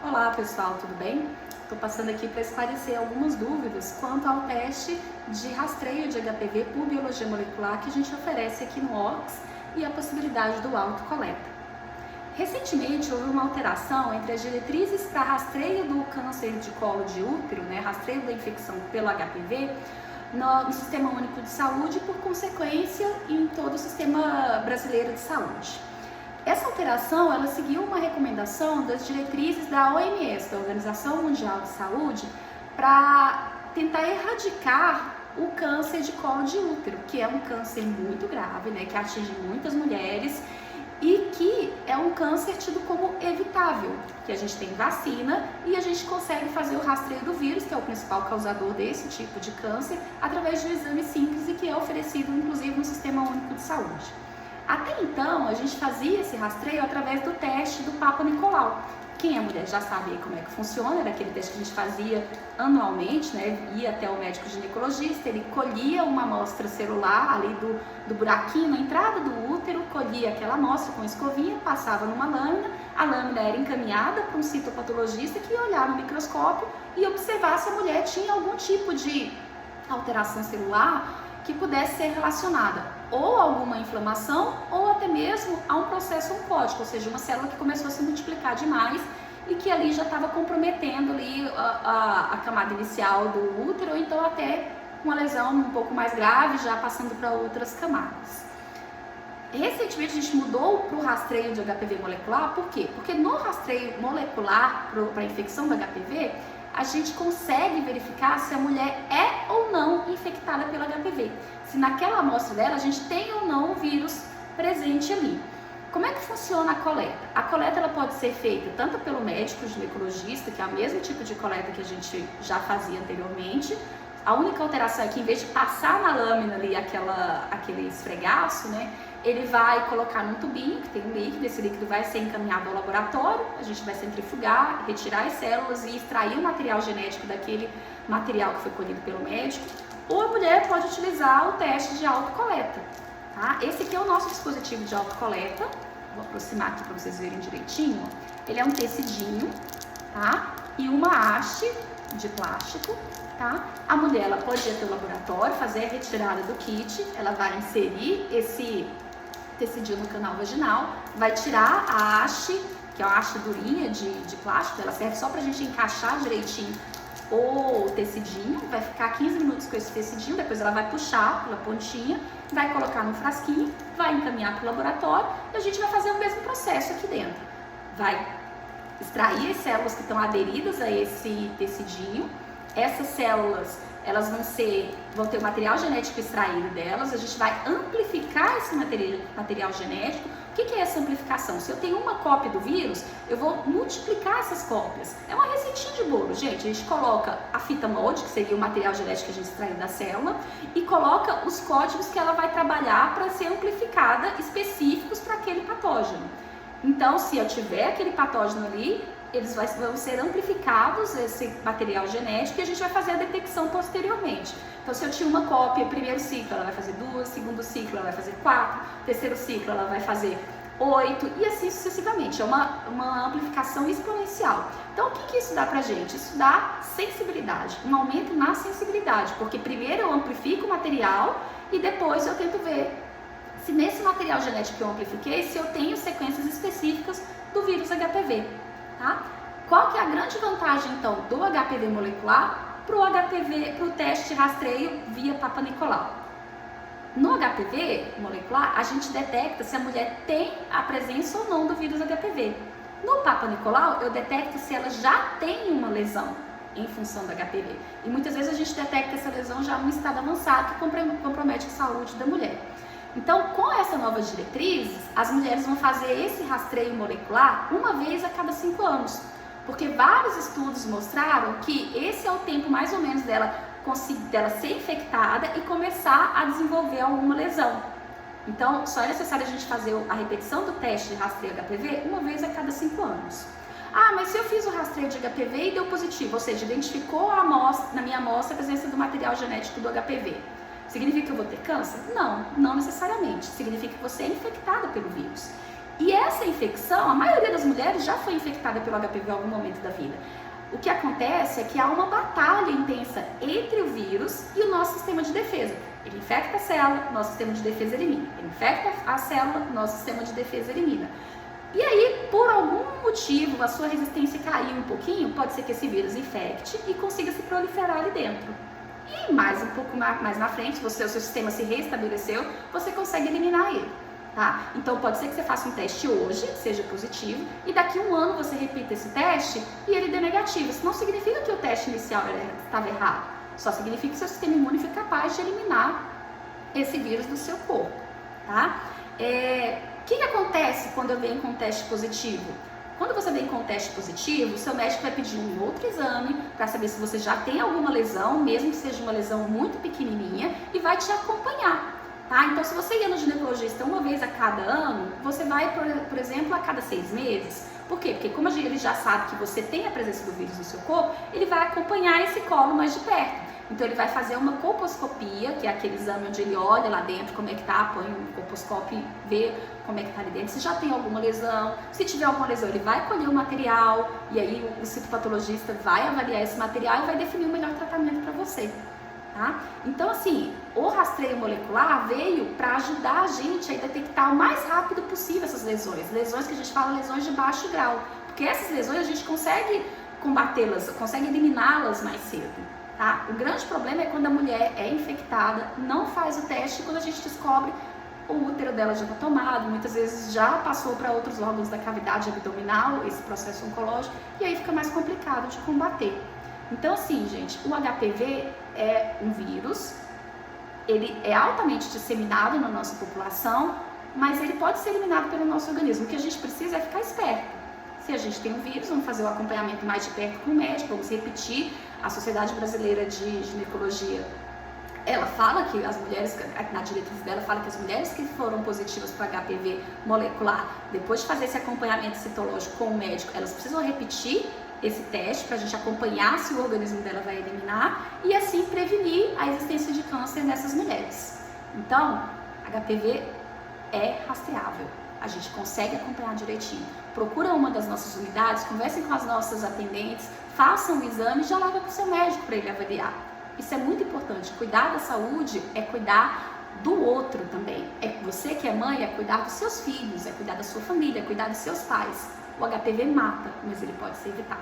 Olá pessoal, tudo bem? Estou passando aqui para esclarecer algumas dúvidas quanto ao teste de rastreio de HPV por biologia molecular que a gente oferece aqui no ORCS e a possibilidade do autocoleta. Recentemente houve uma alteração entre as diretrizes para rastreio do câncer de colo de útero, rastreio da infecção pelo HPV, no Sistema Único de Saúde, por consequência em todo o Sistema Brasileiro de Saúde. Essa alteração, ela seguiu uma recomendação das diretrizes da OMS, da Organização Mundial de Saúde, para tentar erradicar o câncer de colo de útero, que é um câncer muito grave, que atinge muitas mulheres e que é um câncer tido como evitável, que a gente tem vacina e a gente consegue fazer o rastreio do vírus, que é o principal causador desse tipo de câncer, através de um exame simples e que é oferecido, inclusive, no Sistema Único de Saúde. Até então, a gente fazia esse rastreio através do teste do Papa Nicolau. Quem é mulher já sabe aí como é que funciona, era aquele teste que a gente fazia anualmente, ia até o médico ginecologista, ele colhia uma amostra celular ali do buraquinho na entrada do útero, colhia aquela amostra com escovinha, passava numa lâmina, a lâmina era encaminhada para um citopatologista que ia olhar no microscópio e observar se a mulher tinha algum tipo de alteração celular que pudesse ser relacionada ou a alguma inflamação ou até mesmo a um processo oncótico, ou seja, uma célula que começou a se multiplicar demais e que ali já estava comprometendo ali a camada inicial do útero, ou então até uma lesão um pouco mais grave, já passando para outras camadas. Recentemente a gente mudou para o rastreio de HPV molecular, por quê? Porque no rastreio molecular para a infecção do HPV, a gente consegue verificar se a mulher é ou não infectada pelo HPV. Se naquela amostra dela a gente tem ou não o vírus presente ali. Como é que funciona a coleta? A coleta ela pode ser feita tanto pelo médico ginecologista, que é o mesmo tipo de coleta que a gente já fazia anteriormente. A única alteração é que, em vez de passar na lâmina ali aquele esfregaço, ele vai colocar num tubinho que tem um líquido, esse líquido vai ser encaminhado ao laboratório, a gente vai centrifugar, retirar as células e extrair o material genético daquele material que foi colhido pelo médico. Ou a mulher pode utilizar o teste de autocoleta, tá? Esse aqui é o nosso dispositivo de autocoleta, vou aproximar aqui para vocês verem direitinho. Ele é um tecidinho, tá? E uma haste de plástico, tá? A mulher ela pode ir até o laboratório, fazer a retirada do kit, ela vai inserir esse tecidinho no canal vaginal, vai tirar a haste, que é uma haste durinha de plástico, ela serve só pra gente encaixar direitinho o tecidinho, vai ficar 15 minutos com esse tecidinho, depois ela vai puxar pela pontinha, vai colocar no frasquinho, vai encaminhar para o laboratório e a gente vai fazer o mesmo processo aqui dentro. Vai extrair as células que estão aderidas a esse tecidinho. Essas células, elas vão ter o material genético extraído delas, a gente vai amplificar esse material genético. O que é essa amplificação? Se eu tenho uma cópia do vírus, eu vou multiplicar essas cópias. É uma receitinha de bolo, gente. A gente coloca a fita molde, que seria o material genético que a gente extraiu da célula, e coloca os códigos que ela vai trabalhar para ser amplificada, específicos para aquele patógeno. Então, se eu tiver aquele patógeno ali, eles vão ser amplificados, esse material genético, e a gente vai fazer a detecção posteriormente. Então, se eu tinha uma cópia, primeiro ciclo ela vai fazer 2, segundo ciclo ela vai fazer 4, terceiro ciclo ela vai fazer 8 e assim sucessivamente. É uma amplificação exponencial. Então, o que isso dá pra gente? Isso dá sensibilidade, um aumento na sensibilidade, porque primeiro eu amplifico o material e depois eu tento ver se nesse material genético que eu amplifiquei, se eu tenho sequências específicas do vírus HPV. Tá? Qual que é a grande vantagem, então, do HPV molecular para o teste de rastreio via Papa Nicolau? No HPV molecular, a gente detecta se a mulher tem a presença ou não do vírus HPV. No Papa Nicolau, eu detecto se ela já tem uma lesão em função do HPV. E muitas vezes a gente detecta essa lesão já num estado avançado que compromete a saúde da mulher. Então, com essas novas diretrizes, as mulheres vão fazer esse rastreio molecular uma vez a cada 5 anos. Porque vários estudos mostraram que esse é o tempo mais ou menos dela ser infectada e começar a desenvolver alguma lesão. Então, só é necessário a gente fazer a repetição do teste de rastreio HPV uma vez a cada 5 anos. Ah, mas se eu fiz o rastreio de HPV e deu positivo, ou seja, identificou na minha amostra a presença do material genético do HPV, significa que eu vou ter câncer? Não, não necessariamente. Significa que você é infectada pelo vírus. E essa infecção, a maioria das mulheres já foi infectada pelo HPV em algum momento da vida. O que acontece é que há uma batalha intensa entre o vírus e o nosso sistema de defesa. Ele infecta a célula, nosso sistema de defesa elimina. Ele infecta a célula, nosso sistema de defesa elimina. E aí, por algum motivo, a sua resistência caiu um pouquinho, pode ser que esse vírus infecte e consiga se proliferar ali dentro. E mais um pouco mais na frente, o seu sistema se restabeleceu, você consegue eliminar ele. Tá? Então pode ser que você faça um teste hoje, seja positivo, e daqui a um ano você repita esse teste e ele dê negativo. Isso não significa que o teste inicial estava errado, só significa que seu sistema imune foi capaz de eliminar esse vírus do seu corpo. Tá? O que acontece quando eu venho com um teste positivo? Quando você vem com um teste positivo, o seu médico vai pedir um outro exame para saber se você já tem alguma lesão, mesmo que seja uma lesão muito pequenininha, e vai te acompanhar. Tá? Então, se você ia no ginecologista uma vez a cada ano, você vai, por exemplo, a cada 6 meses. Por quê? Porque como ele já sabe que você tem a presença do vírus no seu corpo, ele vai acompanhar esse colo mais de perto. Então, ele vai fazer uma colposcopia, que é aquele exame onde ele olha lá dentro como é que tá, põe um colposcópio e vê como é que tá ali dentro, se já tem alguma lesão. Se tiver alguma lesão, ele vai colher o material, e aí o citopatologista vai avaliar esse material e vai definir o melhor tratamento para você. Tá? Então, assim, o rastreio molecular veio para ajudar a gente a detectar o mais rápido possível essas lesões. Lesões que a gente fala lesões de baixo grau. Porque essas lesões a gente consegue combatê-las, consegue eliminá-las mais cedo. Tá? O grande problema é quando a mulher é infectada, não faz o teste, e quando a gente descobre o útero dela já está tomado, muitas vezes já passou para outros órgãos da cavidade abdominal, esse processo oncológico, e aí fica mais complicado de combater. Então, assim, gente, o HPV é um vírus, ele é altamente disseminado na nossa população, mas ele pode ser eliminado pelo nosso organismo. O que a gente precisa é ficar esperto. Se a gente tem um vírus, vamos fazer o acompanhamento mais de perto com o médico, vamos repetir. A Sociedade Brasileira de Ginecologia, ela fala que as mulheres, na diretriz dela, fala que as mulheres que foram positivas para HPV molecular, depois de fazer esse acompanhamento citológico com o médico, elas precisam repetir esse teste para a gente acompanhar se o organismo dela vai eliminar e assim prevenir a existência de câncer nessas mulheres. Então, HPV é rastreável, a gente consegue acompanhar direitinho. Procura uma das nossas unidades, conversem com as nossas atendentes, façam o exame e já leva para o seu médico para ele avaliar. Isso é muito importante. Cuidar da saúde é cuidar do outro também. É você que é mãe, é cuidar dos seus filhos, é cuidar da sua família, é cuidar dos seus pais. O HPV mata, mas ele pode ser evitado.